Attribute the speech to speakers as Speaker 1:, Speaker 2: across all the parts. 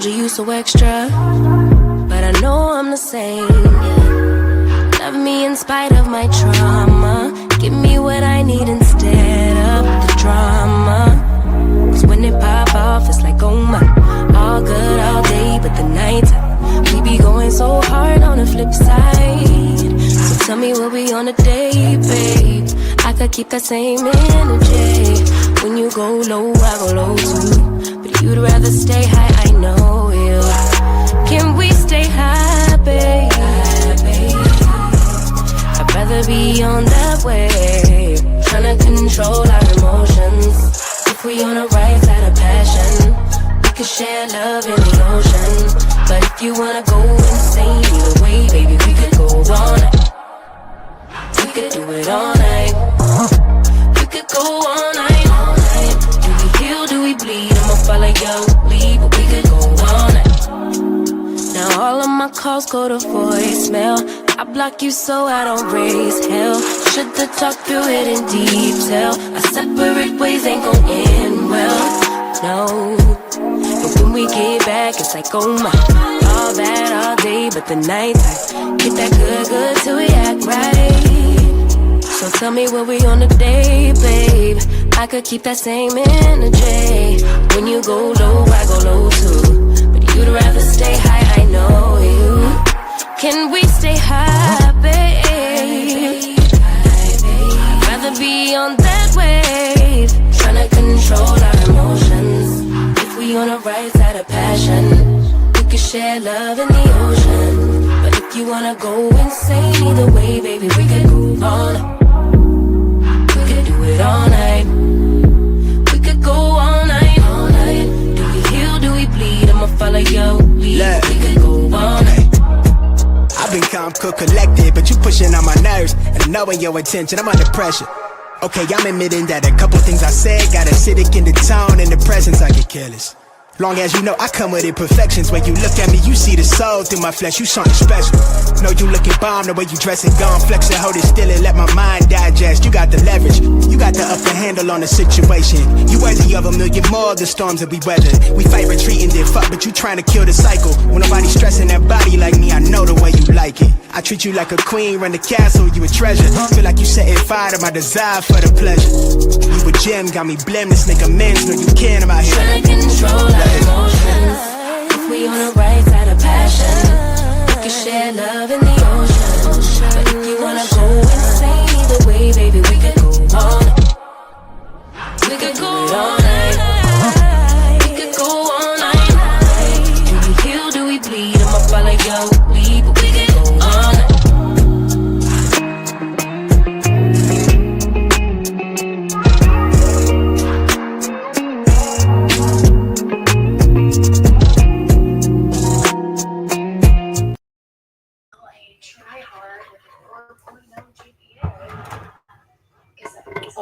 Speaker 1: told you you so extra, but I know I'm the same. Love me in spite of my trauma. Give me what I need instead of the drama. Cause when it pop off, it's like, oh my. All good all day, but the night we be going so hard on the flip side. So tell me what we on a day, babe. I could keep that same energy. When you go low, I go low too. But you'd rather stay high, I know you. Can we stay high, babe? I'd rather be on that wave, tryna control our emotions. If we on the right side of passion, we could share love in the ocean. But if you wanna go insane either way, baby, we could go all night. We could do it all night. We could go all night, all night. Do we heal, do we bleed? I'ma follow your lead, but we could go all night. Now all of my calls go to voicemail. I block you so I don't raise hell. Should've talked through it in detail. Our separate ways ain't gon' end well, no. But when we get back, it's like, oh my. All bad all day, but the night time get that good, good till we act right. So tell me what we on the day, babe. I could keep that same energy. When you go low, I go low too. But you'd rather stay high, I know you. Can we stay high, babe? I'd rather be on that wave, tryna control our emotions. If we on the right side of passion, we could share love in the ocean. But if you wanna go insane either way, baby, we could go all night. We could do it all night. We could go all night, all night. Do we heal, do we bleed? I'ma follow your lead. We could go all night.
Speaker 2: I've been calm, cool, collected, but you pushing on my nerves. And I'm knowing your intention, I'm under pressure. Okay, I'm admitting that a couple things I said got acidic in the tone. In the presence, I get careless. Long as you know I come with imperfections. When you look at me, you see the soul through my flesh. You something special. Know you looking bomb, the way you dressing, gone. Flex and hold it still and let my mind digest. You got the leverage, you got the upper handle on the situation. You worthy of a million more of the storms that we weathered. We fight retreating, then fuck, but you trying to kill the cycle. When nobody's stressing that body like me, I know the way you like it. I treat you like a queen, run the castle, you a treasure. Feel like you setting fire to my desire for the pleasure. You a gem, got me blameless, make amends. Know you can, I'm out here
Speaker 1: trying to control our emotions. If we on the right side of passion, we can share love in the ocean. But if you wanna go insane either way, baby, we could go all night. We could go all night. We could go all night. Do we heal, do we bleed? I'ma follow your lead, but we could go all night.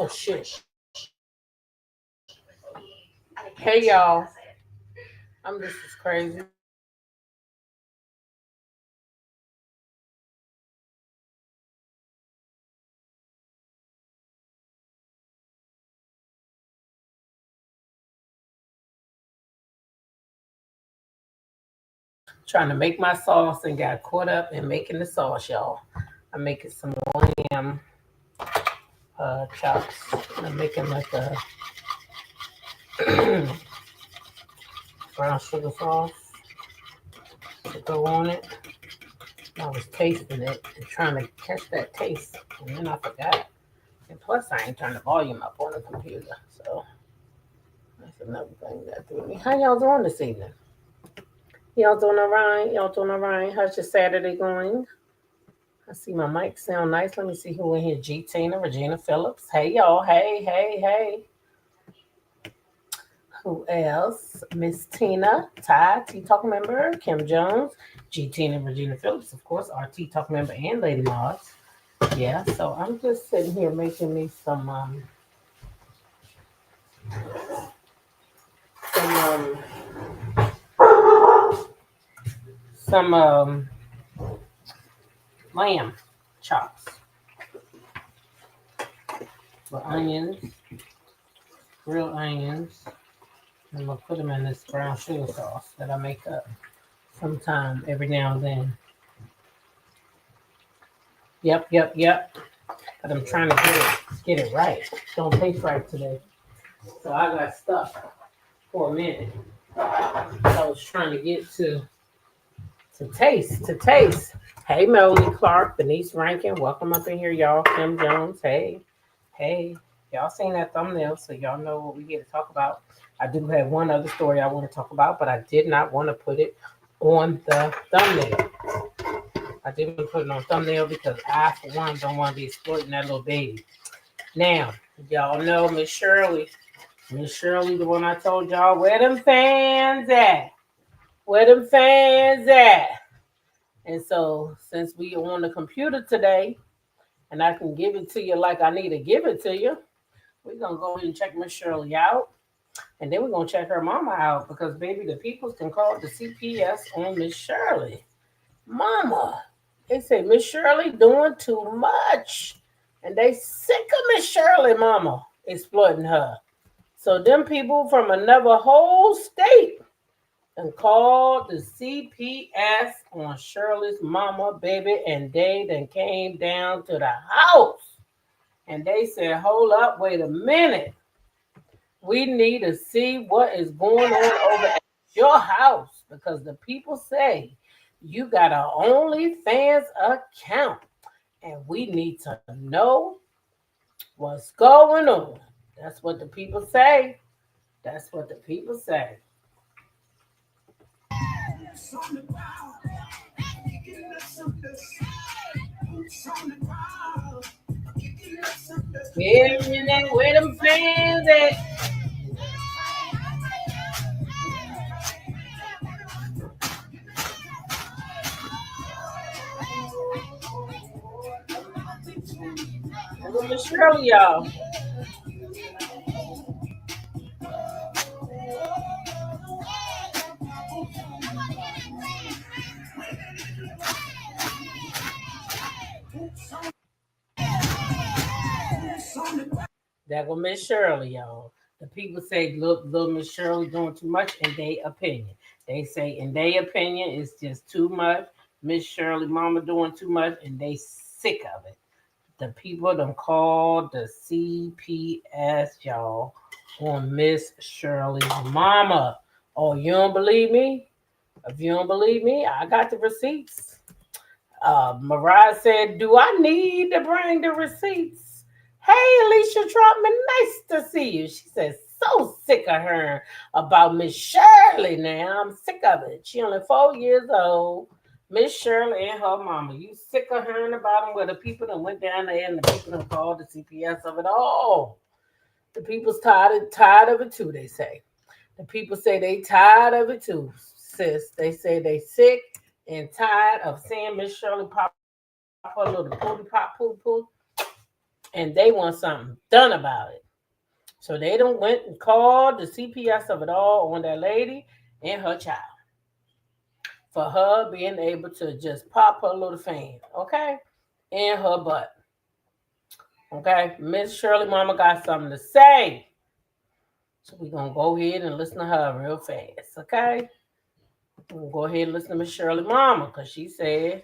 Speaker 3: Oh shit. Hey y'all. This is crazy. Trying to make my sauce and got caught up in making the sauce, y'all. I'm making some lamb chops. I'm making like a brown sugar sauce to go on it. I was tasting it and trying to catch that taste, and then I forgot. And plus, I ain't turned the volume up on the computer, so that's another thing that threw me. How y'all doing this evening? Y'all doing all right? Y'all doing all right? How's your Saturday going? I see my mic sound nice. Let me see who in here. G. Tina, Regina Phillips. Hey, y'all. Hey, hey, hey. Who else? Miss Tina, Ty, Tea Talk member, Kim Jones, G. Tina, Regina Phillips, of course, our Tea Talk member and Lady Moss. Yeah, so I'm just sitting here making me some lamb chops with onions, grilled onions, I'm gonna put them in this brown sugar sauce that I make up sometime every now and then. Yep. But I'm trying to get it right. Don't taste right today. So I got stuck for a minute. I was trying to get to taste. Hey, Melanie Clark, Denise Rankin, welcome up in here, y'all. Kim Jones, hey. Y'all seen that thumbnail, so y'all know what we here to talk about. I do have one other story I want to talk about, but I did not want to put it on the thumbnail. I didn't put it on thumbnail because I, for one, don't want to be exploiting that little baby. Now, y'all know Miss Shirley. Miss Shirley, the one I told y'all, where them fans at? Where them fans at? And so, since we on the computer today, and I can give it to you like I need to give it to you, we're going to go ahead and check Miss Shirley out. And then we're going to check her mama out because, baby, the people can call the CPS on Miss Shirley. Mama, they say Miss Shirley doing too much. And they sick of Miss Shirley, mama, exploiting her. So them people from another whole state and called the CPS on Shirley's mama, baby, and they then came down to the house. And they said, hold up, wait a minute. We need to see what is going on over at your house because the people say you got an OnlyFans account and we need to know what's going on. That's what the people say. That's what the people say. Wait a minute, where them fans at? Look at Shirley, y'all. That was Miss Shirley, y'all. The people say, look, little Miss Shirley doing too much in their opinion. They say, in their opinion, it's just too much. Miss Shirley, mama doing too much, and they sick of it. The people done called the CPS, y'all, on Miss Shirley's mama. Oh, you don't believe me? If you don't believe me, I got the receipts. Mariah said, do I need to bring the receipts? Hey, Alicia Trotman, nice to see you. She said, so sick of her about Miss Shirley now. I'm sick of it. She only 4 years old. Miss Shirley and her mama. You sick of hearing about them where the people that went down there and the people that called the CPS of it all. The people's tired of it too, they say. The people say they tired of it too, sis. They say they sick and tired of seeing Miss Shirley pop her little poo, and they want something done about it. So they done went and called the CPS of it all on that lady and her child for her being able to just pop her little fan, okay, in her butt. Okay, Miss Shirley mama got something to say. So we're going to go ahead and listen to her real fast, okay? We'll go ahead and listen to Miss Shirley mama because she said,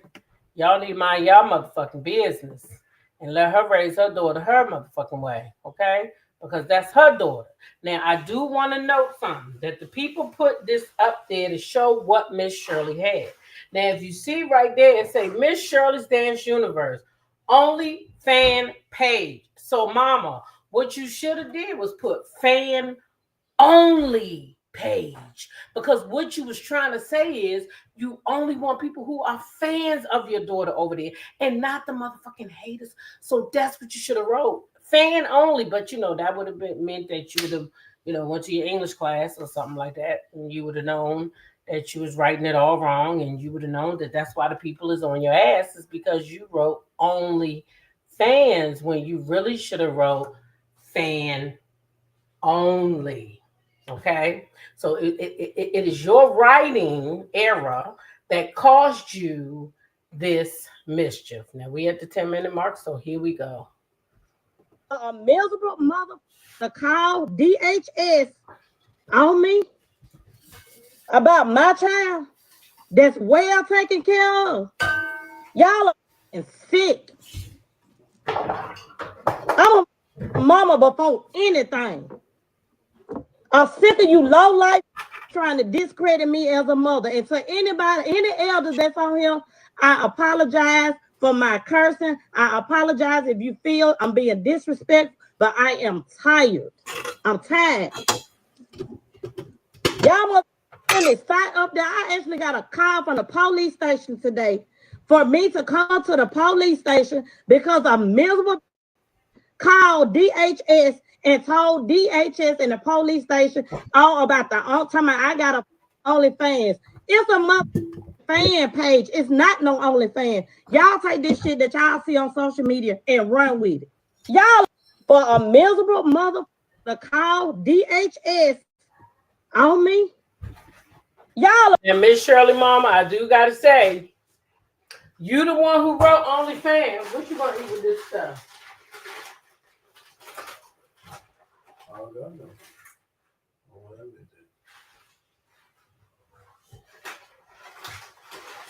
Speaker 3: y'all need to mind y'all motherfucking business and let her raise her daughter her motherfucking way, okay? Because that's her daughter. Now, I do want to note something, that the people put this up there to show what Miss Shirley had. Now, if you see right there, it say Miss Shirley's Dance Universe, only fan page. So, mama, what you should have did was put fan only page, because what you was trying to say is you only want people who are fans of your daughter over there and not the motherfucking haters. So that's what you should have wrote, fan only. But that would have meant that you would have went to your English class or something like that, and you would have known that you was writing it all wrong, and you would have known that that's why the people is on your ass, is because you wrote only fans when you really should have wrote fan only. Okay, so it is your writing error that caused you this mischief. Now we at the 10-minute mark, so here we go.
Speaker 4: A miserable mother to call DHS on me about my child that's well taken care of. Y'all are sick. I'm a mama before anything. I'm sick of you low life trying to discredit me as a mother. And to anybody, any elders that's on here, I apologize for my cursing. I apologize if you feel I'm being disrespectful, but I am tired. I'm tired. Y'all must really sign up there. I actually got a call from the police station today for me to come to the police station because a miserable called DHS and told DHS and the police station all about the time I got a OnlyFans. It's a mother fan page. It's not no OnlyFans. Y'all take this shit that y'all see on social media and run with it. Y'all for a miserable mother to call DHS on me. Y'all
Speaker 3: and Miss Shirley, Mama, I do gotta say, you the one who wrote OnlyFans. What you gonna eat with this stuff?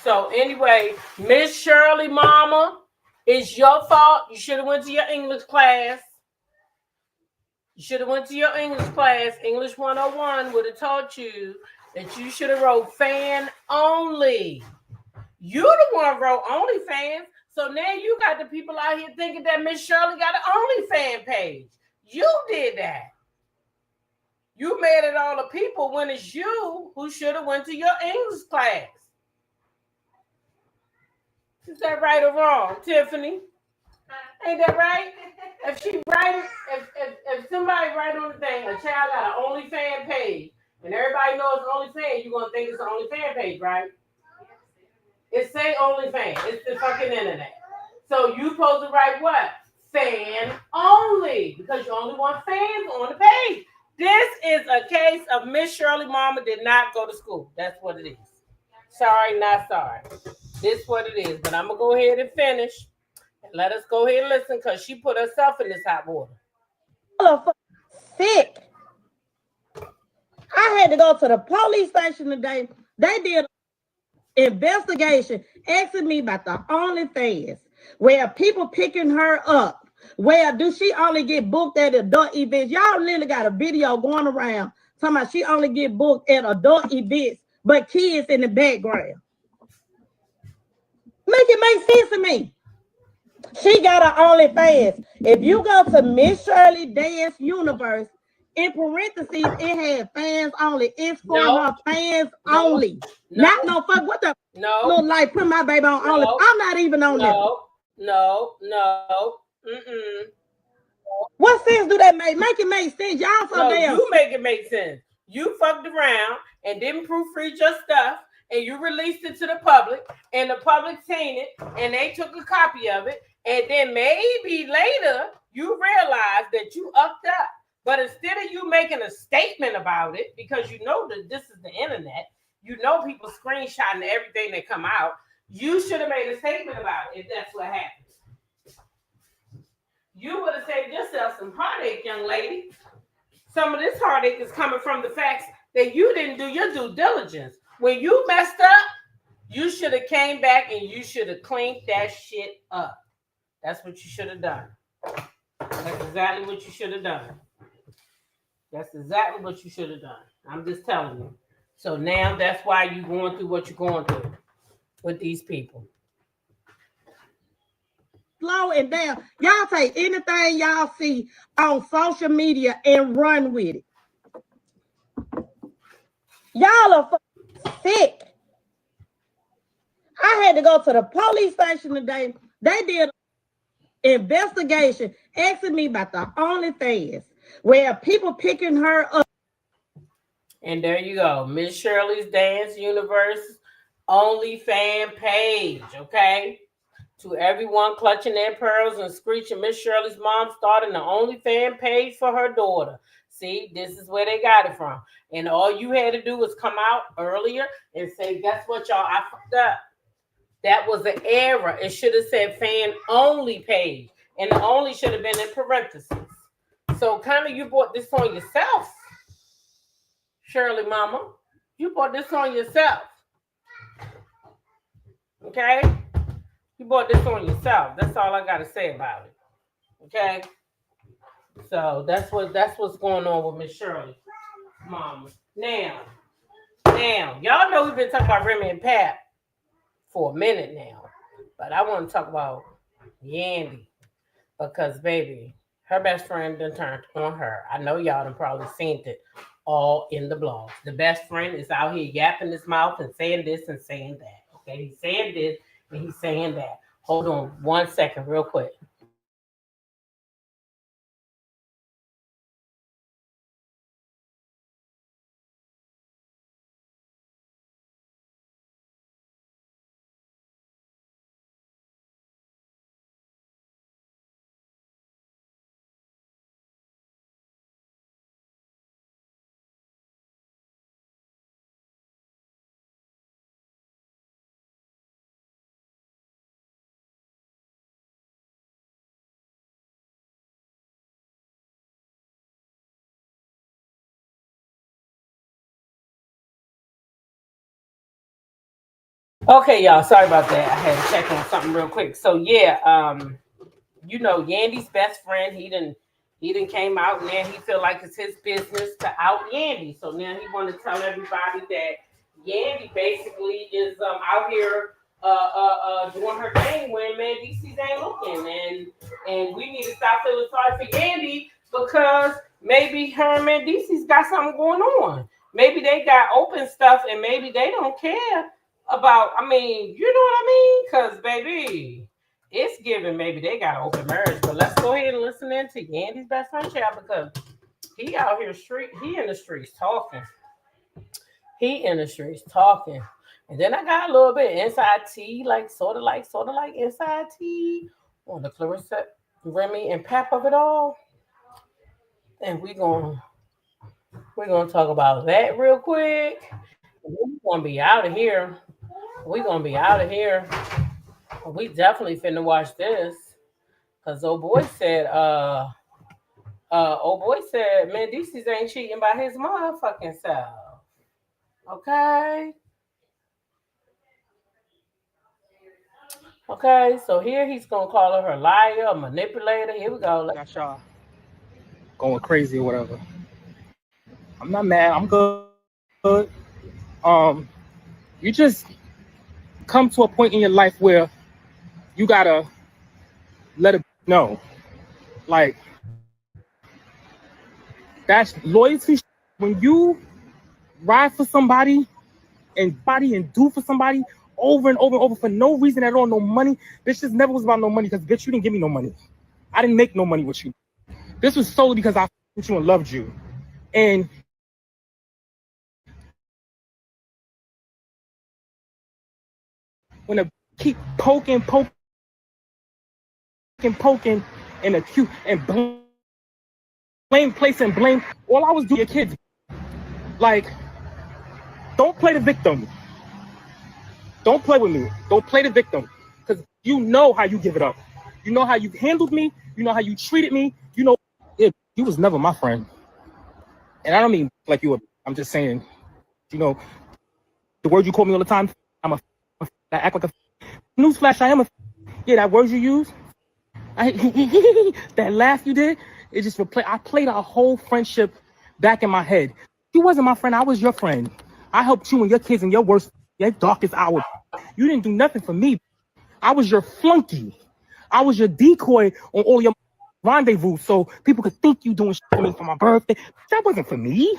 Speaker 3: So anyway, Miss Shirley, Mama, it's your fault. You should have went to your English class. You should have went to your English class. English 101 would have taught you that you should have wrote fan only. You the one wrote OnlyFans. So now you got the people out here thinking that Miss Shirley got an OnlyFans page. You did that. You made it all the people when it's you who should have went to your English class. Is that right or wrong, Tiffany? Ain't that right? If she write, if somebody write on the thing, a child got an OnlyFans page, and everybody knows OnlyFans, you're gonna think it's an OnlyFans page, right? It say OnlyFans. It's the fucking internet. So you supposed to write what? Fan only, because you only want fans on the page. This is a case of Miss Shirley Mama did not go to school. That's what it is. Sorry, not sorry. This is what it is. But I'm going to go ahead and finish. And let us go ahead and listen, because she put herself in this hot water.
Speaker 4: Sick. I had to go to the police station today. They did an investigation asking me about the OnlyFans, where people picking her up. Where do she only get booked at adult events? Y'all literally got a video going around talking about she only get booked at adult events, but kids in the background. Make it make sense to me. She got her OnlyFans. If you go to Miss Shirley Dance Universe, in parentheses, it had fans only. It's for her fans only. Not no fuck. What the look like? Put my baby on only. I'm not even on there.
Speaker 3: No.
Speaker 4: What sense do that make? Make it make sense. Y'all so damn.
Speaker 3: You make it make sense. You fucked around and didn't proofread your stuff, and you released it to the public, and the public seen it, and they took a copy of it, and then maybe later you realized that you upped up. But instead of you making a statement about it, because you know that this is the internet, you know people screenshotting everything that come out, you should have made a statement about it if that's what happened. You would have saved yourself some heartache, young lady. Some of this heartache is coming from the facts that you didn't do your due diligence. When you messed up, you should have came back and you should have cleaned that shit up. That's what you should have done. That's exactly what you should have done. That's exactly what you should have done. I'm just telling you. So now that's why you're going through what you're going through with these people.
Speaker 4: Slow and down. Y'all take anything y'all see on social media and run with it. Y'all are sick. I had to go to the police station today. They did an investigation asking me about the OnlyFans, where people picking her up.
Speaker 3: And there you go. Miss Shirley's Dance Universe OnlyFans page, okay? To everyone clutching their pearls and screeching, Miss Shirley's mom started an OnlyFans page for her daughter. See, this is where they got it from. And all you had to do was come out earlier and say, guess what, y'all? I fucked up. That was an error. It should have said fan only page. And the only should have been in parentheses. So kind of you brought this on yourself. Shirley, mama, you bought this on yourself. Okay? You bought this on yourself. That's all I gotta say about it. Okay? So that's what's going on with Miss Shirley, mama. Now, y'all know we've been talking about Remy and Pap for a minute now. But I want to talk about Yandy. Because baby, her best friend done turned on her. I know y'all done probably seen it all in the blogs. The best friend is out here yapping his mouth and saying this and saying that. Okay, he's saying this and he's saying that. Hold on 1 second, real quick. Okay, y'all. Sorry about that. I had to check on something real quick. So yeah, you know, Yandy's best friend, he didn't came out and now he feel like it's his business to out Yandy. So now he want to tell everybody that Yandy basically is out here doing her thing when man DC's ain't looking, and we need to stop feeling sorry for Yandy because maybe her and man DC's got something going on. Maybe they got open stuff and maybe they don't care about. I mean, you know what I mean? Because baby, it's given maybe they got an open marriage. But let's go ahead and listen in to Yandy's best friend child because he out here he in the streets talking. He in the streets talking. And then I got a little bit inside tea, like sort of like inside tea on the Claressa, Remy, and Pap of it all. And we're gonna talk about that real quick. And then we're gonna be out of here. We're gonna be out of here. We definitely finna watch this. Cause old boy said, man, DC's ain't cheating by his motherfucking self. Okay. Okay, so here he's gonna call her a liar, a manipulator. Here we go.
Speaker 5: Not y'all going crazy or whatever. I'm not mad. I'm good. You just come to a point in your life where you gotta let it know, like that's loyalty. When you ride for somebody and do for somebody over and over and over for no reason at all, no money. This just never was about no money because bitch, you didn't give me no money. I didn't make no money with you. This was solely because I with you and loved you. And when I keep poking and accuse and blame, all I was doing your kids. Like, don't play the victim. Don't play with me. Don't play the victim. Because you know how you give it up. You know how you handled me. You know how you treated me. You know, you was never my friend. And I don't mean like you were. I'm just saying, you know, the word you call me all the time, I act like a newsflash. I am a. Yeah, that word you use, that laugh you did, it just I played our whole friendship back in my head. You wasn't my friend. I was your friend. I helped you and your kids in your darkest hour. You didn't do nothing for me. I was your flunky. I was your decoy on all your rendezvous so people could think you doing shit for me for my birthday. That wasn't for me.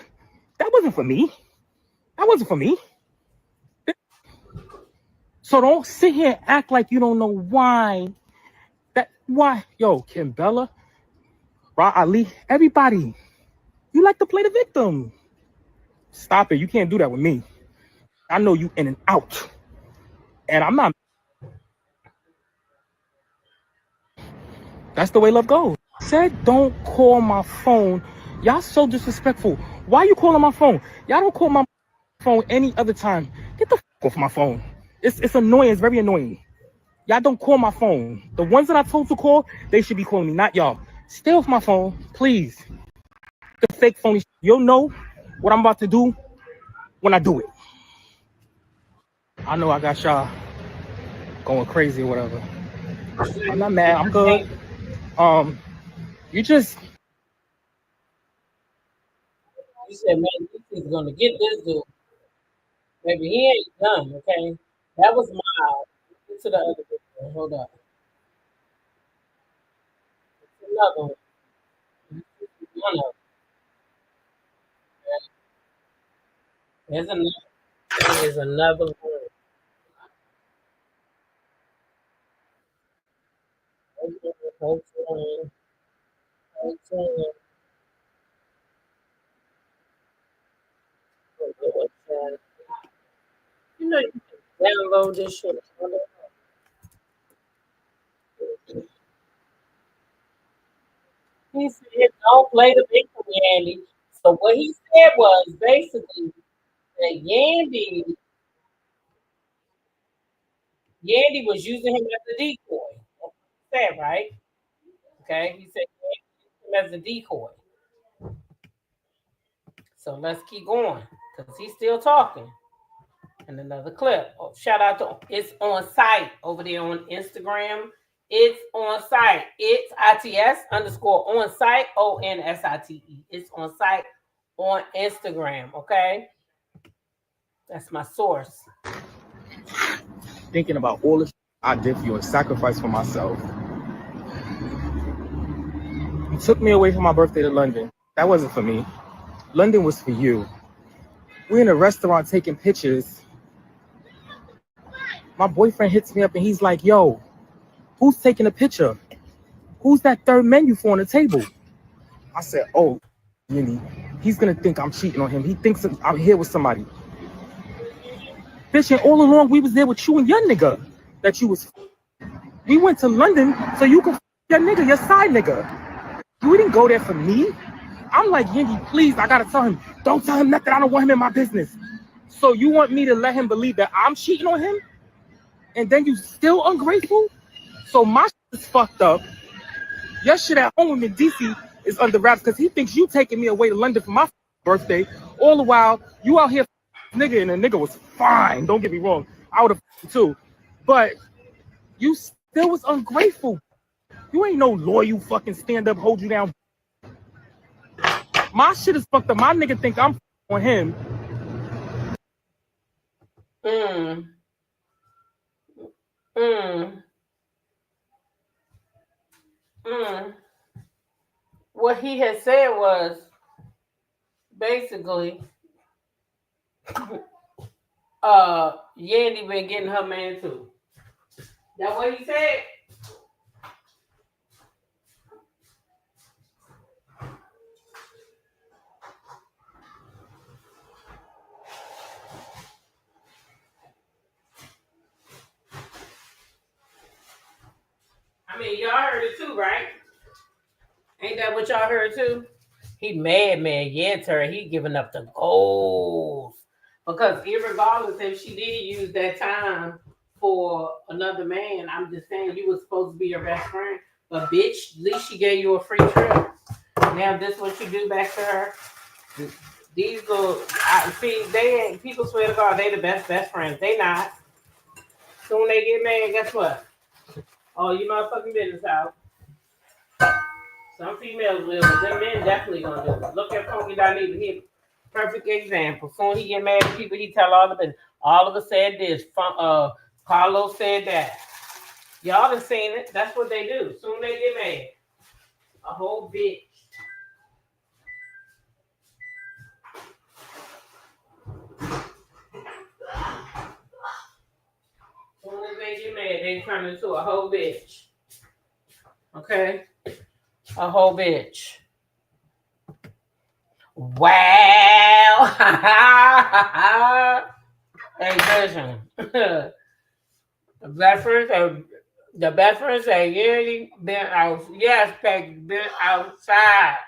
Speaker 5: That wasn't for me. That wasn't for me. So don't sit here and act like you don't know why. Why? Yo, Kim Bella, Ra Ali, everybody. You like to play the victim. Stop it. You can't do that with me. I know you in and out. And I'm not. That's the way love goes. Said don't call my phone. Y'all so disrespectful. Why you calling my phone? Y'all don't call my phone any other time. Get the fuck off my phone. It's annoying. It's very annoying. Y'all don't call my phone. The ones that I told to call, they should be calling me, not y'all. Stay off my phone, please. The fake phony. You'll know what I'm about to do when I do it. I know I got y'all going crazy or whatever. I'm not mad. I'm good. You just
Speaker 3: You said, man, this is gonna get this dude. Maybe he ain't done, okay? That was mild. Get to the other video. Hold up. Another one. One of them. There's another. There's another one. Hold on. Hold on. Hold on. You know you can download this shit. He said, don't play the victim, Yandy. So what he said was basically that Yandy was using him as a decoy. That's what he said, right? Okay. He said Yandy used him as a decoy. So let's keep going because he's still talking. And another clip. Oh, shout out to it's on site over there on Instagram. It's on site. It's ITS underscore on site ONSITE. It's on site on Instagram. Okay, that's my source.
Speaker 5: thinking about all the shit I did for you and sacrificed for myself. You took me away from my birthday to London. That wasn't for me. London was for you. We're in a restaurant taking pictures. My boyfriend hits me up and he's like, yo, who's taking a picture? Who's that third menu for on the table? I said, oh, Yandy, he's gonna think I'm cheating on him. He thinks I'm here with somebody. Bitch, and all along we was there with you and your nigga that you was. We went to London so you could your nigga, your side nigga. You didn't go there for me. I'm like, Yandy, please, I gotta tell him. Don't tell him nothing. I don't want him in my business. So you want me to let him believe that I'm cheating on him? And then you still ungrateful? So my shit is fucked up. Your shit at home in DC is under wraps because he thinks you taking me away to London for my birthday. All the while, you out here nigga, and the nigga was fine. Don't get me wrong. I would have too. But you still was ungrateful. You ain't no loyal fucking stand up, hold you down. My shit is fucked up. My nigga think I'm on him.
Speaker 3: What he had said was basically Yandy been getting her man too. That what he said? I mean, y'all heard it too, right? Ain't that what y'all heard too? He mad, man. Yeah, Terry, he giving up the goals. Because irregardless if she did use that time for another man, I'm just saying you was supposed to be your best friend. But bitch, at least she gave you a free trip. Now this what you do back to her. These little they ain't people swear to God they the best friends. They not. Soon they get mad, guess what? Oh, you motherfucking business out. Some females will, but them men definitely gonna do it. Look at Funky Dineva. He perfect example. Soon he get mad at people, he tell all of it. Oliver said this. Carlos said that. Y'all done seen it. That's what they do. Soon they get mad. A whole bitch. Soon as they get mad, they turn into a whole bitch. Okay? A whole bitch. Wow. Hey, listen. The best friend say, yeah, been out. Yes, Peggy, been outside.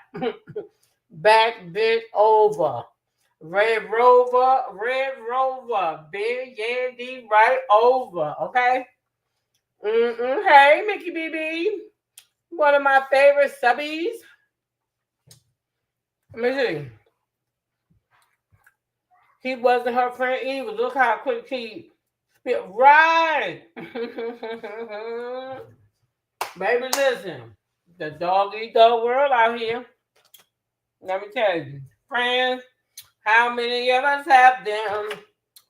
Speaker 3: Back bent over. Red Rover, been Yandy right over. Okay? Hey, Mickey BB. One of my favorite subbies. Let me see. He wasn't her friend either. Look how quick he spit. Right. Baby, listen. The dog eat dog world out here. Let me tell you. Friends, how many of us have them?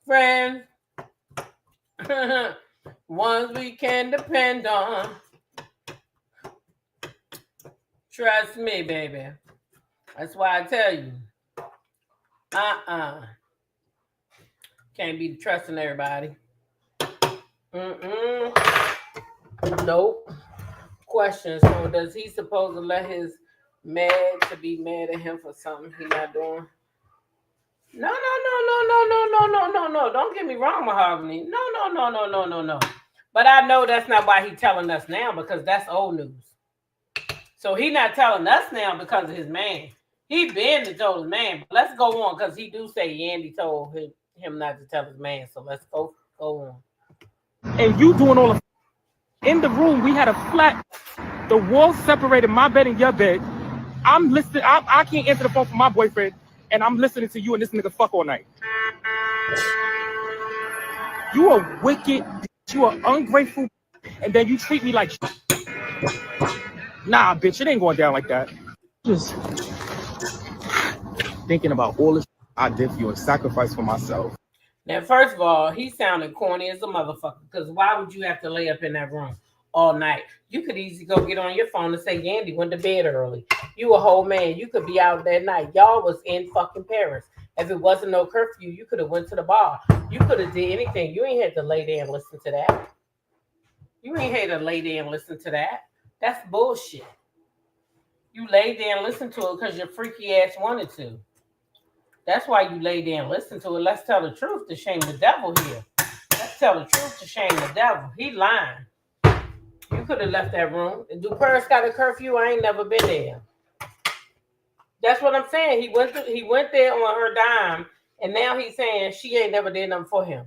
Speaker 3: Friends. Ones we can depend on. Trust me, baby. That's why I tell you. Can't be trusting everybody. Nope. Question. So does he supposed to let his mad to be mad at him for something he not doing? No. Don't get me wrong, Mahogany. No. But I know that's not why he's telling us now, because that's old news. So he not telling us now because of his man. He been to told his man. But let's go on, because he do say Yandy told him not to tell his man. So let's go on.
Speaker 5: And you doing all of in the room, we had a flat. The wall separated my bed and your bed. I'm listening. I can't answer the phone for my boyfriend, and I'm listening to you and this nigga fuck all night. You are wicked. You are ungrateful, and then you treat me like nah, bitch. It ain't going down like that. Just thinking about all the I did for you and sacrifice for myself.
Speaker 3: Now, first of all, he sounded corny as a motherfucker, because why would you have to lay up in that room all night? You could easily go get on your phone and say, Yandy went to bed early. You a whole man. You could be out that night. Y'all was in fucking Paris. If it wasn't no curfew, you could have went to the bar. You could have did anything. You ain't had to lay there and listen to that. You ain't had to lay there and listen to that. That's bullshit. You laid there and listened to it because your freaky ass wanted to. That's why you lay there and listen to it. Let's tell the truth to shame the devil here. Let's tell the truth to shame the devil. He lying. You could have left that room. Do Paris got a curfew? I ain't never been there. That's what I'm saying. He went there on her dime, and now he's saying she ain't never did nothing for him.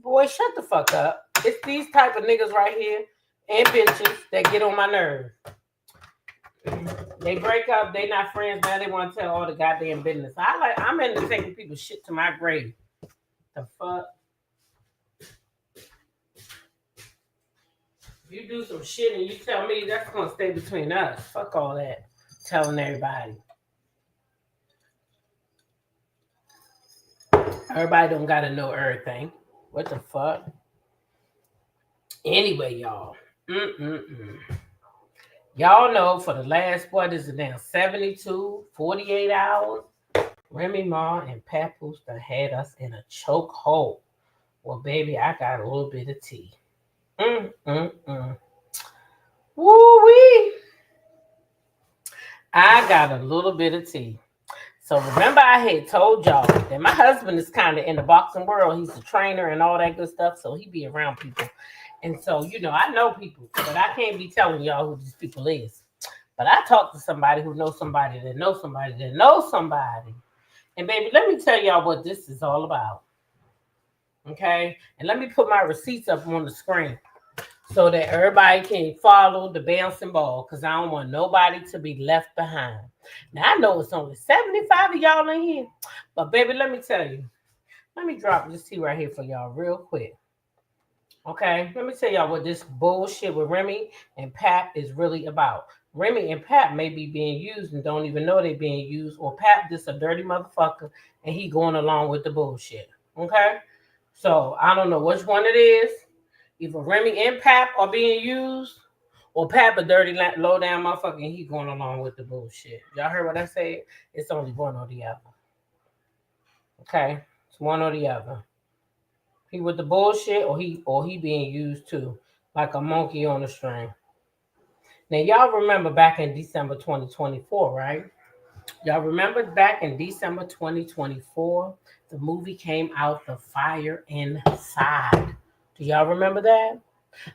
Speaker 3: Boy, shut the fuck up. It's these type of niggas right here and bitches that get on my nerves. They break up, they not friends, now they want to tell all the goddamn business. I'm into taking people's shit to my grave. The fuck? You do some shit and you tell me that's gonna stay between us. Fuck all that. Telling everybody. Everybody don't gotta know everything. What the fuck? Anyway, y'all. Y'all know for the last, what is it now, 72, 48 hours, Remy Ma and Papoose done had us in a chokehold. Well, baby, I got a little bit of tea. Woo-wee. I got a little bit of tea. So remember I had told y'all that my husband is kind of in the boxing world. He's a trainer and all that good stuff, so he be around people. And so, I know people, but I can't be telling y'all who these people is. But I talked to somebody who knows somebody that knows somebody that knows somebody. And baby, let me tell y'all what this is all about. Okay? And let me put my receipts up on the screen so that everybody can follow the bouncing ball, because I don't want nobody to be left behind. Now, I know it's only 75 of y'all in here, but baby, let me tell you. Let me drop this tea right here for y'all real quick. Okay, let me tell y'all what this bullshit with Remy and Pap is really about. Remy and Pap may be being used and don't even know they're being used, or Pap just a dirty motherfucker and he going along with the bullshit. Okay, so I don't know which one it is. Either Remy and Pap are being used, or Pap a dirty low down motherfucker and he going along with the bullshit. Y'all heard what I said? It's only one or the other. Okay, it's one or the other. He with the bullshit, or he being used too, like a monkey on a string. Now, y'all remember back in December 2024, right? Y'all remember back in December 2024, the movie came out, The Fire Inside. Do y'all remember that?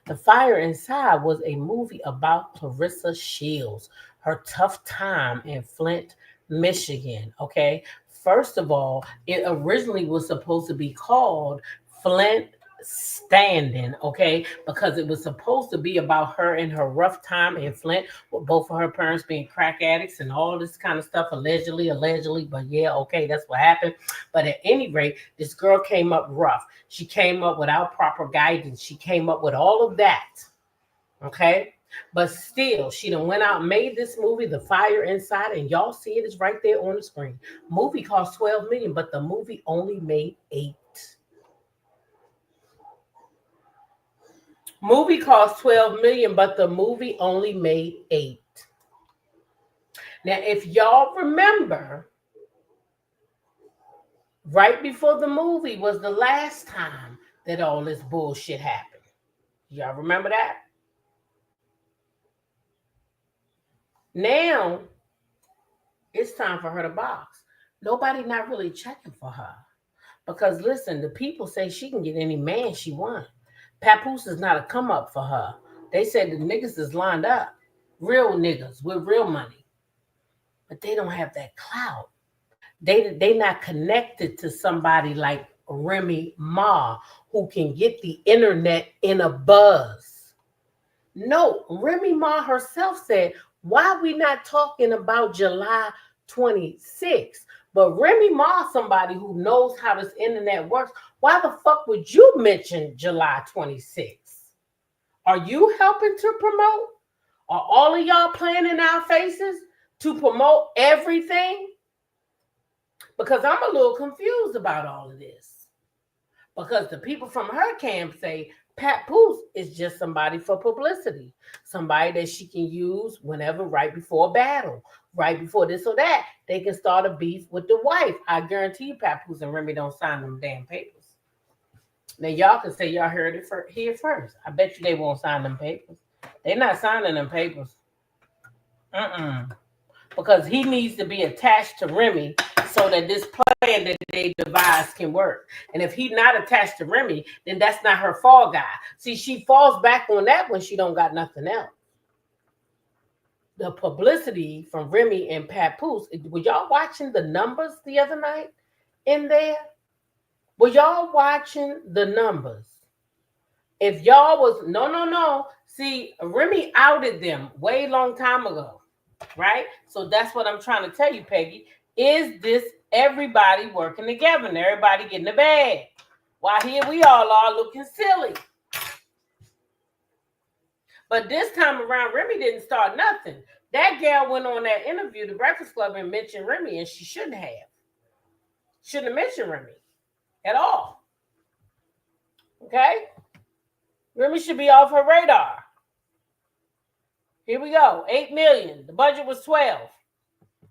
Speaker 3: The Fire Inside was a movie about Claressa Shields, her tough time in Flint, Michigan, okay? First of all, it originally was supposed to be called Flint standing, okay? Because it was supposed to be about her and her rough time in Flint, with both of her parents being crack addicts and all this kind of stuff, allegedly, but yeah, okay, that's what happened. But at any rate, this girl came up rough. She came up without proper guidance. She came up with all of that, okay? But still, she done went out and made this movie, The Fire Inside, and y'all see it is right there on the screen. Movie cost $12 million, but the movie only made $8. Movie cost $12 million, but the movie only made $8. Now, if y'all remember, right before the movie was the last time that all this bullshit happened. Y'all remember that? Now, it's time for her to box. Nobody not really checking for her. Because listen, the people say she can get any man she wants. Papoose is not a come up for her. They said the niggas is lined up. Real niggas with real money. But they don't have that clout. They not connected to somebody like Remy Ma, who can get the internet in a buzz. No, Remy Ma herself said, why we not talking about July 26th? But Remy Ma, somebody who knows how this internet works, why the fuck would you mention July 26th? Are you helping to promote? Are all of y'all playing in our faces to promote everything? Because I'm a little confused about all of this. Because the people from her camp say Papoose is just somebody for publicity. Somebody that she can use whenever, right before a battle, right before this or that. They can start a beef with the wife. I guarantee you Papoose and Remy don't sign them damn papers. Now y'all can say y'all heard it here first. I bet you they won't sign them papers. They're not signing them papers. Because he needs to be attached to Remy so that this plan that they devised can work. And if he's not attached to Remy, then that's not her fall guy. See, she falls back on that when she don't got nothing else. The publicity from Remy and Papoose, were y'all watching the numbers the other night in there? Were y'all watching the numbers? If y'all was, no. See, Remy outed them way long time ago. Right? So that's what I'm trying to tell you, Peggy. Is this everybody working together and everybody getting a bag? While here we all are looking silly. But this time around, Remy didn't start nothing. That gal went on that interview, The Breakfast Club, and mentioned Remy, and she shouldn't have. Shouldn't have mentioned Remy at all. Okay? Remy should be off her radar. Here we go. $8 million. The budget was 12.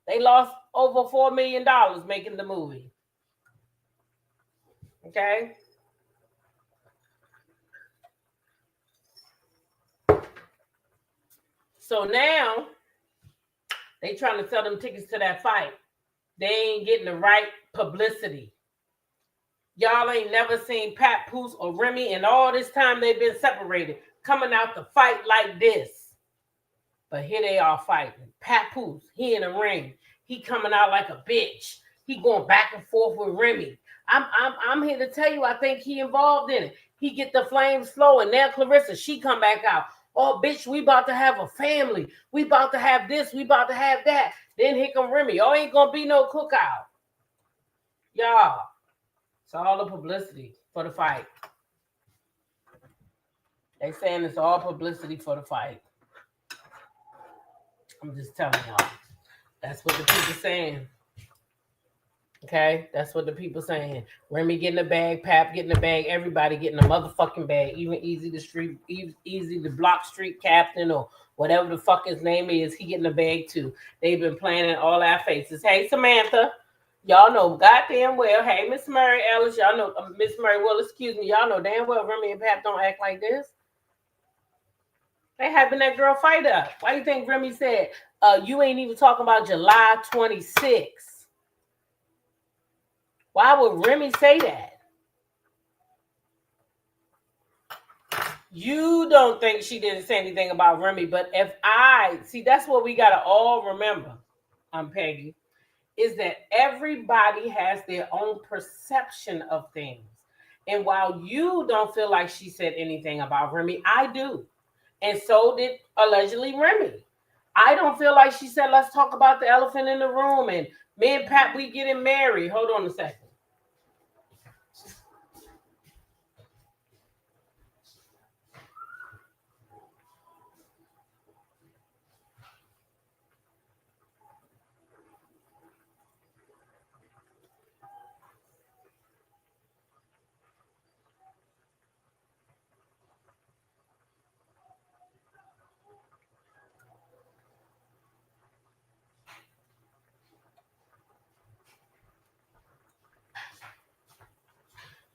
Speaker 3: They lost over $4 million making the movie. Okay. So now they trying to sell them tickets to that fight. They ain't getting the right publicity. Y'all ain't never seen Papoose or Remy, and all this time they've been separated, coming out to fight like this. But here they are fighting. Papoose, he in the ring. He coming out like a bitch. He going back and forth with Remy. I'm here to tell you, I think he involved in it. He get the flames flowing. Now Claressa, she come back out. Oh, bitch, we about to have a family. We about to have this. We about to have that. Then here come Remy. Oh, ain't gonna be no cookout. Y'all, it's all the publicity for the fight. They saying it's all publicity for the fight. I'm just telling y'all. That's what the people saying. Okay? That's what the people saying. Remy getting a bag, Pap getting a bag, everybody getting a motherfucking bag. Even Easy the Block Street Captain or whatever the fuck his name is, he getting a bag too. They've been playing in all our faces. Hey, Samantha. Y'all know goddamn well. Hey, Miss Murray Ellis. Y'all know, Miss Murray, well, excuse me. Y'all know damn well Remy and Pap don't act like this. They having that girl fight up. Why do you think Remy said, you ain't even talking about July 26th? Why would Remy say that? You don't think she didn't say anything about Remy, but that's what we got to all remember, Peggy, is that everybody has their own perception of things. And while you don't feel like she said anything about Remy, I do. And so did allegedly Remy. I don't feel like she said, let's talk about the elephant in the room and me and Pat, we getting married. Hold on a second.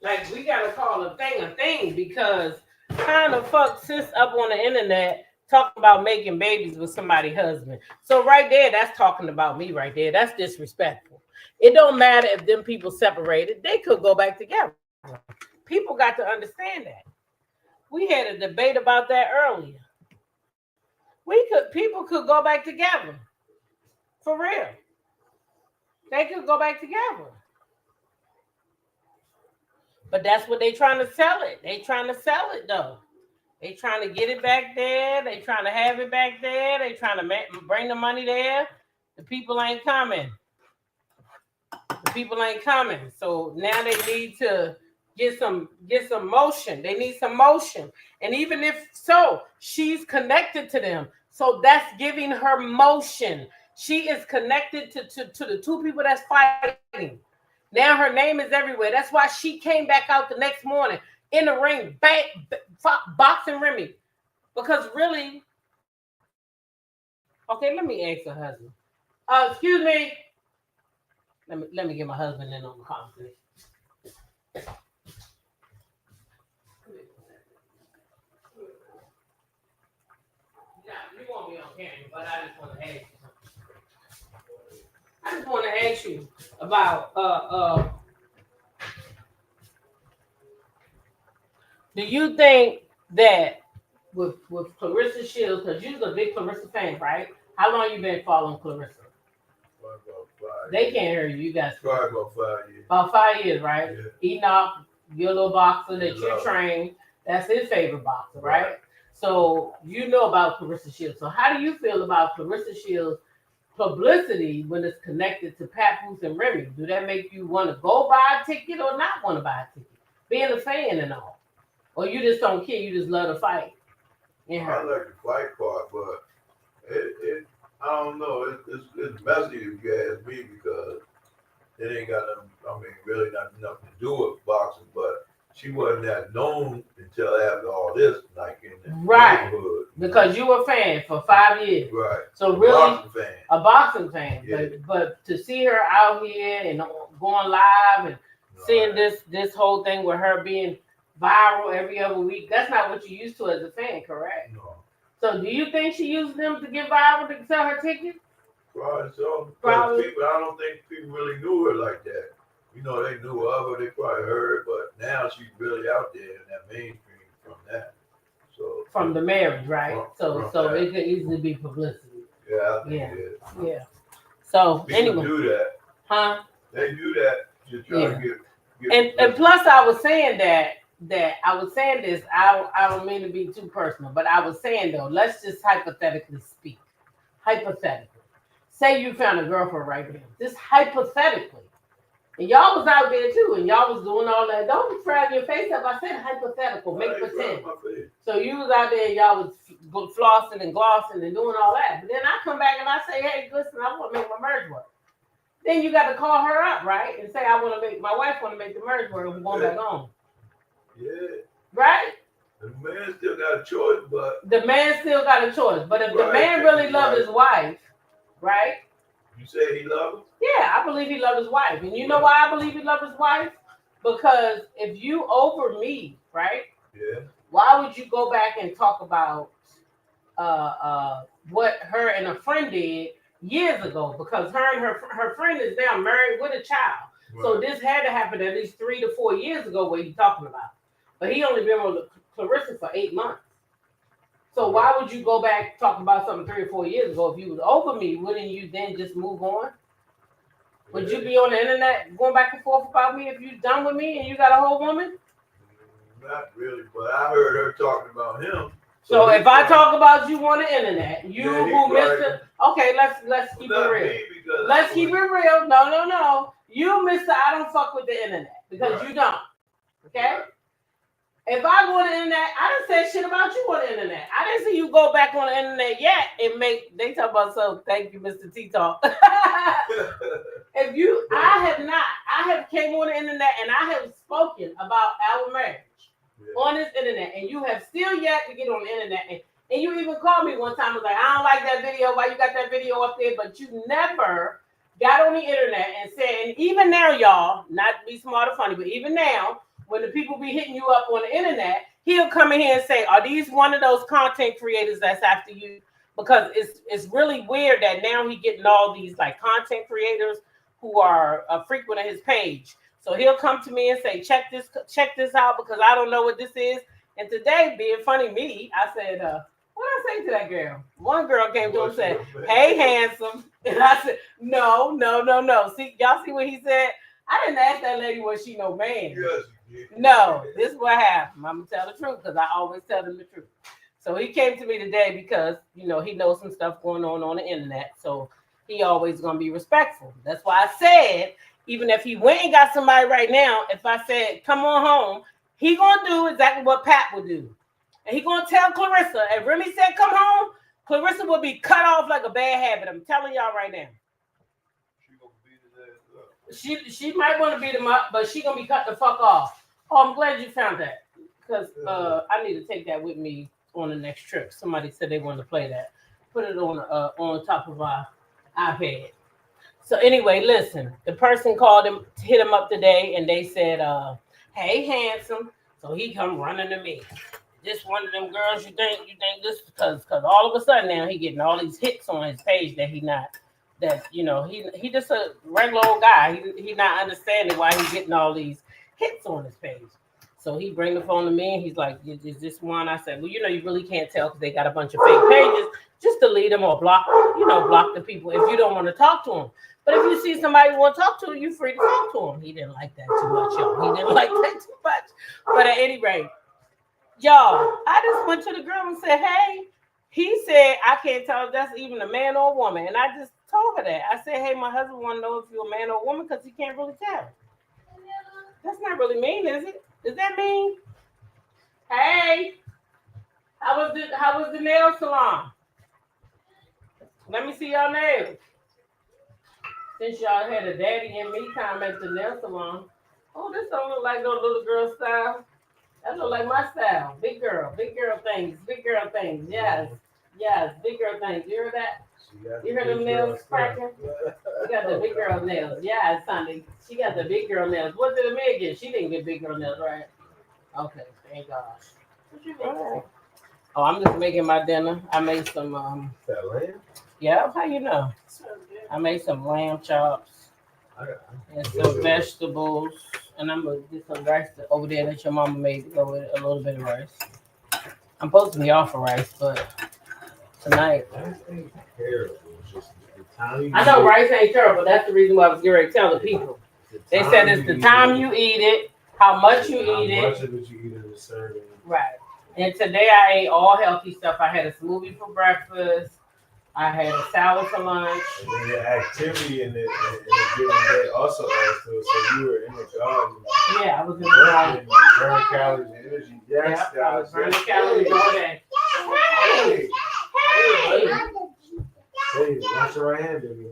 Speaker 3: Like, we gotta call a thing because kind of fuck sis up on the internet talking about making babies with somebody's husband. So right there, that's talking about me right there. That's disrespectful. It don't matter if them people separated. They could go back together. People got to understand that. We had a debate about that earlier. People could go back together. For real. They could go back together. But that's what they trying to sell it. They trying to sell it though. They trying to get it back there. They trying to have it back there. They trying to bring the money there. The people ain't coming. The people ain't coming. So now they need to get some motion. They need some motion. And even if so, she's connected to them. So that's giving her motion. She is connected to the two people that's fighting. Now her name is everywhere. That's why she came back out the next morning in the ring, boxing Remy. Because really, okay, let me ask her husband. Excuse me. Let me get my husband in on the conversation. You won't be on camera, but I just want to ask you. I just want to ask you about do you think that with Claressa Shields, because you're a big Claressa fan, right? How long you been following Claressa?
Speaker 6: About 5
Speaker 3: They can't hear you. You guys.
Speaker 6: Probably about 5 years.
Speaker 3: About 5 years, right?
Speaker 6: Yeah.
Speaker 3: Enoch, your little boxer that you
Speaker 6: Love.
Speaker 3: trained, that's his favorite boxer, right? So you know about Claressa Shields. So how do you feel about Claressa Shields' publicity when it's connected to Papoose and Remy? Do that make you want to go buy a ticket or not want to buy a ticket? Being a fan and all. Or you just don't care, you just love to fight?
Speaker 6: I like the fight part, but it I don't know. It's messy if you ask me because it ain't got nothing, really not nothing to do with boxing, but she wasn't that known until after all this, like in the neighborhood.
Speaker 3: Because you were a fan for 5 years.
Speaker 6: Right.
Speaker 3: So really,
Speaker 6: a boxing
Speaker 3: fan.
Speaker 6: Yeah.
Speaker 3: But to see her out here and going live and seeing this whole thing with her being viral every other week, that's not what you used to as a fan, correct?
Speaker 6: No.
Speaker 3: So do you think she used them to get viral to sell her ticket?
Speaker 6: Probably so.
Speaker 3: Probably.
Speaker 6: People, I don't think people really knew her like that. You know, they knew of her, they probably heard, but now she's really out there in that mainstream from that. So
Speaker 3: from the marriage, right? So
Speaker 6: that.
Speaker 3: It could easily be publicity.
Speaker 6: Yeah, I think it is.
Speaker 3: Yeah. So
Speaker 6: people
Speaker 3: anyway,
Speaker 6: do that.
Speaker 3: Huh?
Speaker 6: They do that to try to get
Speaker 3: and plus I was saying that I was saying this, I don't mean to be too personal, but I was saying though, let's just hypothetically speak. Hypothetically. Say you found a girlfriend right now. Just hypothetically. And y'all was out there too, and y'all was doing all that. Don't frag your face up. I said hypothetical, make pretend. So you was out there, and y'all was flossing and glossing and doing all that. But then I come back and I say, hey, listen, I want to make my merge work. Then you got to call her up, right? And say, my wife want to make the merge work, and we're going back home.
Speaker 6: Yeah.
Speaker 3: Right?
Speaker 6: The man still got a choice, but
Speaker 3: the man still got a choice. But if the man really loved his wife, right?
Speaker 6: You say he loved her?
Speaker 3: Yeah, I believe he loved his wife. And you know why I believe he loved his wife? Because if you over me, right?
Speaker 6: Yeah.
Speaker 3: Why would you go back and talk about what her and a friend did years ago? Because her and her friend is now married with a child. Right. So this had to happen at least 3 to 4 years ago, what he's talking about. But he only been with Claressa for 8 months. So why would you go back talking about something 3 or 4 years ago? If you was over me, wouldn't you then just move on? Would you be on the internet going back and forth about me if you done with me and you got a whole woman?
Speaker 6: Not really, but I heard her talking about him.
Speaker 3: So if I talk about you on the internet, you
Speaker 6: Yeah,
Speaker 3: who
Speaker 6: right.
Speaker 3: Mr. Okay, let's keep it
Speaker 6: Not
Speaker 3: real.
Speaker 6: me, because
Speaker 3: Let's keep it real. No. You, Mr. I don't fuck with the internet because you don't. Okay? If I go on the internet, I done said shit about you on the internet. I didn't see you go back on the internet yet and they talk about so thank you, Mr. T Talk. If you I have not. I have came on the internet and I have spoken about our marriage on this internet, and you have still yet to get on the internet. And you even called me one time, was like, I don't like that video, why you got that video up there? But you never got on the internet and said, and even now, y'all, not to be smart or funny, but even now, when the people be hitting you up on the internet, he'll come in here and say, are these one of those content creators that's after you? Because it's really weird that now he getting all these like content creators who are frequent his page. So he'll come to me and say, check this out because I don't know what this is. And today, being funny me, I said, what did I say to that girl? One girl came to him and said, hey, handsome. And I said, no. See, y'all see what he said? I didn't ask that lady was she no man.
Speaker 6: Yes.
Speaker 3: No, this is what happened. I'm going to tell the truth because I always tell them the truth. So he came to me today because, you know, he knows some stuff going on the internet. So he always going to be respectful. That's why I said, even if he went and got somebody right now, if I said, come on home, he going to do exactly what Pat would do. And he going to tell Claressa, if Remy said come home, Claressa will be cut off like a bad habit. I'm telling y'all right now. She might want to beat him up, but she going to be cut the fuck off. Oh, I'm glad you found that. Because I need to take that with me on the next trip. Somebody said they wanted to play that. Put it on top of our iPad. So anyway, listen. The person called him, hit him up today, and they said, hey, handsome. So he come running to me. Just one of them girls you think this because all of a sudden now he getting all these hits on his page that he not. That, you know, he just a regular old guy. He not understanding why he's getting all these hits on his page. So he bring the phone to me and he's like, is this one? I said, well, you know, you really can't tell because they got a bunch of fake pages. Just delete them or block the people if you don't want to talk to them. But if you see somebody you want to talk to, you're free to talk to him. He didn't like that too much, y'all. He didn't like that too much. But at any rate, y'all, I just went to the girl and said, hey, he said, I can't tell if that's even a man or a woman. And I just told her that. I said, hey, my husband want to know if you're a man or a woman because he can't really tell. That's not really mean, is it? Is that mean? Hey, how was the nail salon? Let me see y'all nails. Since y'all had a daddy and me time at the nail salon. Oh, this don't look like no little girl style. That look like my style. Big girl things. Yes, big girl things. You heard that? You heard them nails cracking? You got the big girl nails. Yeah, Sunday. She got the big girl nails. What did Amir get? She didn't get big girl nails, right? Okay, thank gosh. What you doing? Oh, I'm just making my dinner. I made some
Speaker 7: that lamb?
Speaker 3: Yeah, how you know? I made some lamb chops and some vegetables. And I'm gonna get some rice over there that your mama made to go with a little bit of rice. I'm supposed to be off of rice, but tonight.
Speaker 7: Rice ain't terrible. It's just the time
Speaker 3: I know rice ain't terrible. That's the reason why I was getting ready to tell the people. They said it's the time you eat it, how much you eat it.
Speaker 7: How much of it you eat in a serving.
Speaker 3: Right. And today I ate all healthy stuff. I had a smoothie for breakfast. I had a salad for lunch.
Speaker 7: And then the activity in the given day also adds to it. So you were in the garden.
Speaker 3: Yeah, I was in the garden.
Speaker 7: Burning calories and energy. Yes,
Speaker 3: yeah, I was burning calories all day.
Speaker 7: Hey,
Speaker 3: Hey.
Speaker 7: hey, wash your right hand, baby.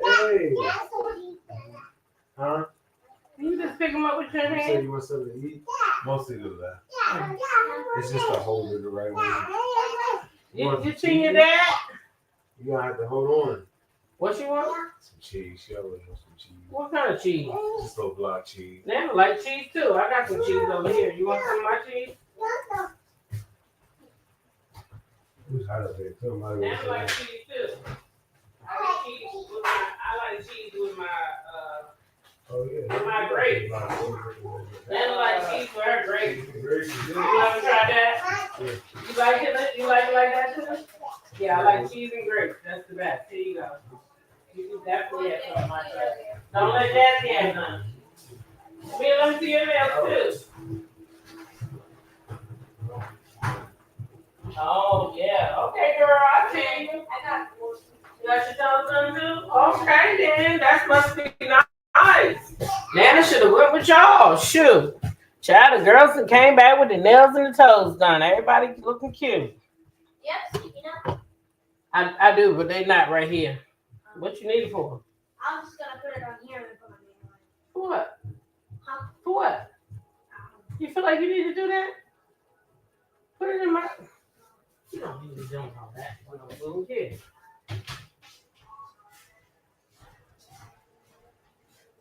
Speaker 7: Hey. Huh?
Speaker 3: You just pick them up with your
Speaker 7: You said
Speaker 3: hand?
Speaker 7: you want something to eat?
Speaker 6: Mostly do that.
Speaker 7: It's just to hold it the right way.
Speaker 3: You seen your dad?
Speaker 7: You gotta have to hold on.
Speaker 3: What you want?
Speaker 7: Some cheese. She always wants some cheese.
Speaker 3: What kind of cheese?
Speaker 7: Just a little block cheese.
Speaker 3: They like cheese too. I got some cheese over here. You want some of my cheese?
Speaker 7: Who's hot up there? Somebody
Speaker 3: They
Speaker 7: was
Speaker 3: like cheese too. I like cheese with my
Speaker 7: oh yeah.
Speaker 3: with my grapes. They like cheese with her grapes. You ever tried that?
Speaker 7: Yeah.
Speaker 3: You like it? You like it like that too? Yeah, I like cheese and grapes. That's the best. Here you go. You can definitely have some of my grapes. Don't let Daddy have none. Me, let me see your nails too. Oh yeah. Okay, girl, I see you. You got your toes done too? Okay, then that must be nice. Nana should have went with y'all. Shoot. Child, the girls that came back with the nails and the toes done. Everybody looking cute.
Speaker 8: Yep, you know.
Speaker 3: I do, but they not right here. What you need it for?
Speaker 8: I'm just gonna put it on here and put my name on it.
Speaker 3: For what?
Speaker 8: Huh?
Speaker 3: For what? You feel like you need to do that? Put it in my. You don't need to be doing all that when I'm a little kid. Put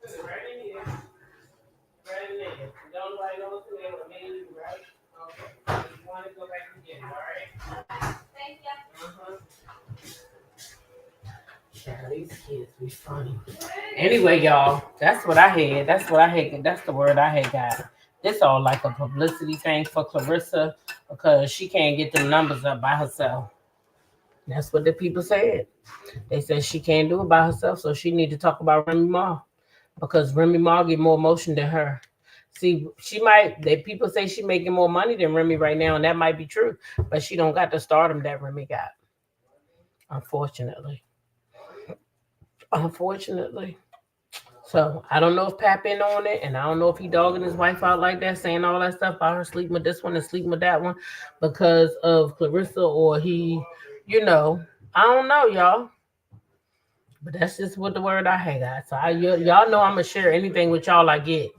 Speaker 3: it right in here. Right in there. Don't nobody know what's in there with me, right? Okay. You want to go back again, all right?
Speaker 8: Thank you.
Speaker 3: Yeah, these kids be funny. Anyway, y'all, that's what I had. That's the word I had got. This all like a publicity thing for Claressa because she can't get the numbers up by herself. That's what the people said. They said she can't do it by herself, so she need to talk about Remy Ma because Remy Ma get more motion than her. See, people say she making more money than Remy right now, and that might be true, but she don't got the stardom that Remy got. Unfortunately. So I don't know if Pap in on it, and I don't know if he dogging his wife out like that, saying all that stuff about her sleeping with this one and sleeping with that one because of Claressa, or he, I don't know, y'all. But that's just what the word I had got. So y'all know I'm gonna share anything with y'all I get.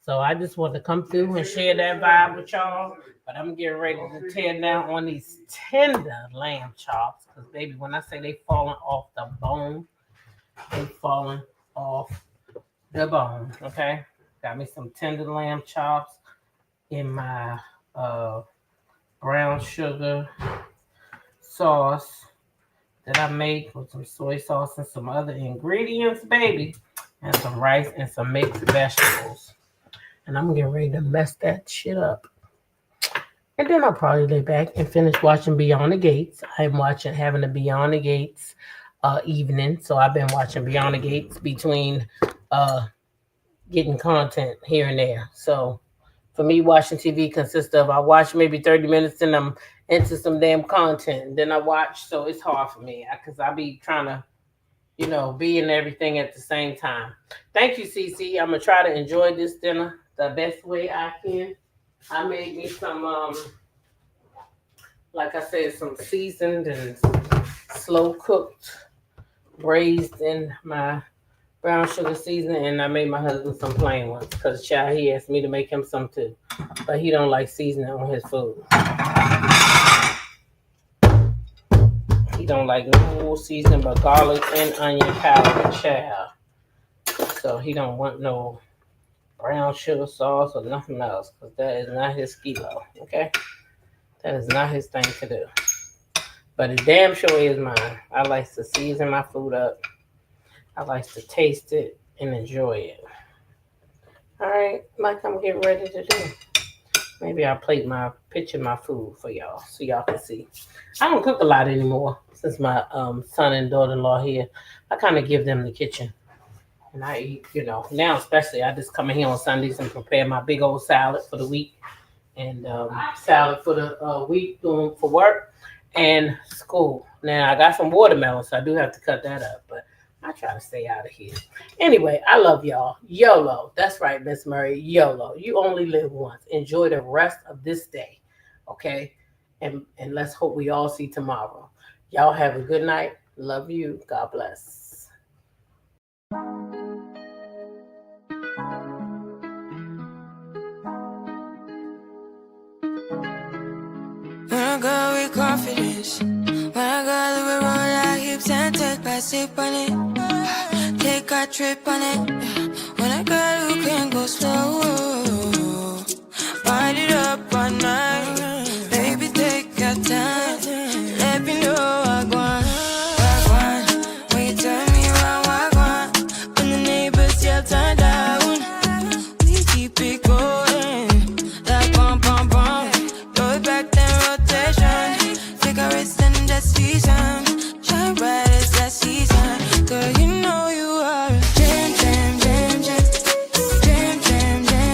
Speaker 3: So I just want to come through and share that vibe with y'all. But I'm getting ready to tear down on these tender lamb chops, because baby, when I say they falling off the bone, they falling off the bone. Okay, got me some tender lamb chops in my brown sugar sauce that I make with some soy sauce and some other ingredients, baby, and some rice and some mixed vegetables. And I'm getting ready to mess that shit up. And then I'll probably lay back and finish watching Beyond the Gates. I'm having a Beyond the Gates evening. So I've been watching Beyond the Gates between getting content here and there. So for me, watching TV consists of I watch maybe 30 minutes and I'm into some damn content. And then I watch, so it's hard for me because I be trying to, be in everything at the same time. Thank you, CC. I'm going to try to enjoy this dinner the best way I can. I made me some, like I said, some seasoned and slow cooked, braised in my brown sugar seasoning, and I made my husband some plain ones because he asked me to make him some too, but he don't like seasoning on his food. He don't like no seasoning but garlic and onion powder, child. So he don't want no brown sugar sauce or nothing else because that is not his kilo, okay? That is not his thing to do. But it damn sure is mine. I like to season my food up. I like to taste it and enjoy it. All right, like I'm getting ready to do. Maybe I'll picture my food for y'all so y'all can see. I don't cook a lot anymore since my son and daughter-in-law here. I kind of give them the kitchen. And I eat, now especially I just come in here on Sundays and prepare my big old salad for the week and salad for the week for work and school. Now I got some watermelon, so I do have to cut that up, but I try to stay out of here. Anyway, I love y'all. YOLO. That's right, Miss Murray. YOLO. You only live once. Enjoy the rest of this day, okay? And let's hope we all see tomorrow. Y'all have a good night. Love you. God bless.
Speaker 9: When I go with confidence, when I go to roll our hips and take a sip on it, take a trip on it. When I go, you can go slow, wind it up all night. Baby, take your time, let me know I want. When you tell me I want, when the neighbors yell turn down, we keep it going, like bum bum bum. Throw it back then rotation, take a risk and that's season, shine bright as that season. Girl, you know you are a jam jam jam jam, jam jam jam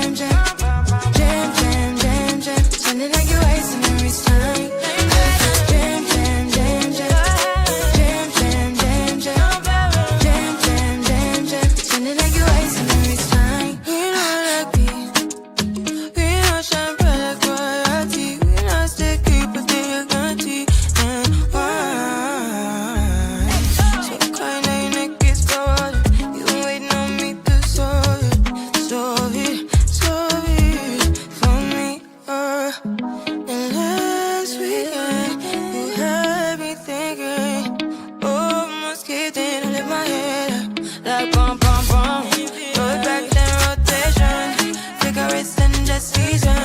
Speaker 9: season.